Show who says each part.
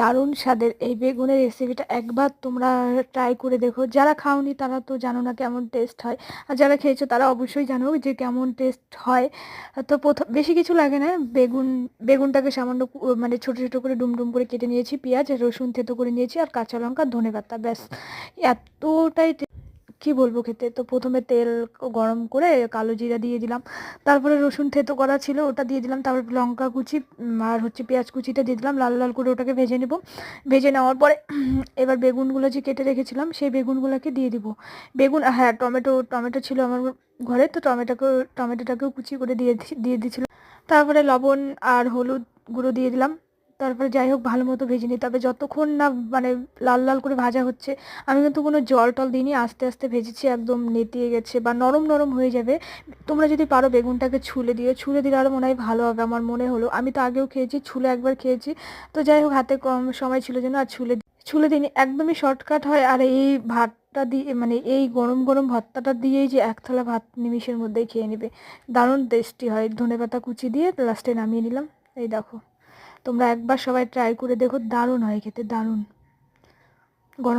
Speaker 1: দারুণ স্বাদের এই বেগুনের রেসিপিটা একবার তোমরা ট্রাই করে দেখো। যারা খাওনি তারা তো জানো না কেমন টেস্ট হয়, আর যারা খেয়েছো তারা অবশ্যই জানো যে কেমন টেস্ট হয়। তো প্রথম বেশি কিছু লাগে না, বেগুনটাকে সামান্য মানে ছোট ছোট করে ডুম করে কেটে নিয়েছি, পেঁয়াজ রসুন থেতো করে নিয়েছি, আর কাঁচা লঙ্কা ধনেপাতা, ব্যাস এতটাই কি বলবো খেতে। তো প্রথমে তেল গরম করে কালো জিরা দিয়ে দিলাম, তারপরে রসুন থেতো করা ছিল ওটা দিয়ে দিলাম, তারপর লঙ্কা কুচি আর পেঁয়াজ কুচিটা দিয়ে দিলাম, লাল লাল করে ওটাকে ভেজে নেব। ভেজে নেওয়ার পরে এবার বেগুনগুলো যে কেটে রেখেছিলাম সেই বেগুনগুলোকে দিয়ে দিব। বেগুন, হ্যাঁ, টমেটো ছিল আমার ঘরে, তো টমেটোটাকেও কুচি করে দিয়ে দিয়েছিলাম। তারপরে লবণ আর হলুদ গুঁড়ো দিয়ে দিলাম। তারপরে যাই হোক ভালো মতো ভেজে নিই, তবে যতক্ষণ না মানে লাল লাল করে ভাজা হচ্ছে। আমি কিন্তু কোনো জল টল দিইনি, আস্তে আস্তে ভেজেছি, একদম নেতিয়ে গেছে বা নরম নরম হয়ে যাবে। তোমরা যদি পারো বেগুনটাকে ছুলে দিলে আরও মনে হয় ভালো হবে, আমার মনে হলো। আমি তো আগেও খেয়েছি, ছুলে একবার খেয়েছি। তো যাই হোক হাতে কম সময় ছিল জন্য আর ছুলে দিইনি, একদমই শর্টকাট হয়। আর এই ভাতটা দিয়ে মানে এই গরম গরম ভর্তাটা দিয়েই যে এক থালা ভাত নিমিষের মধ্যেই খেয়ে নেবে। দারুণ টেস্টি হয়, ধনেপাতা কুচি দিয়ে লাস্টে নামিয়ে নিলাম। এই দেখো, তোমরা একবার সবাই ট্রাই করে দেখো, দারুণ হয় খেতে, দারুণ।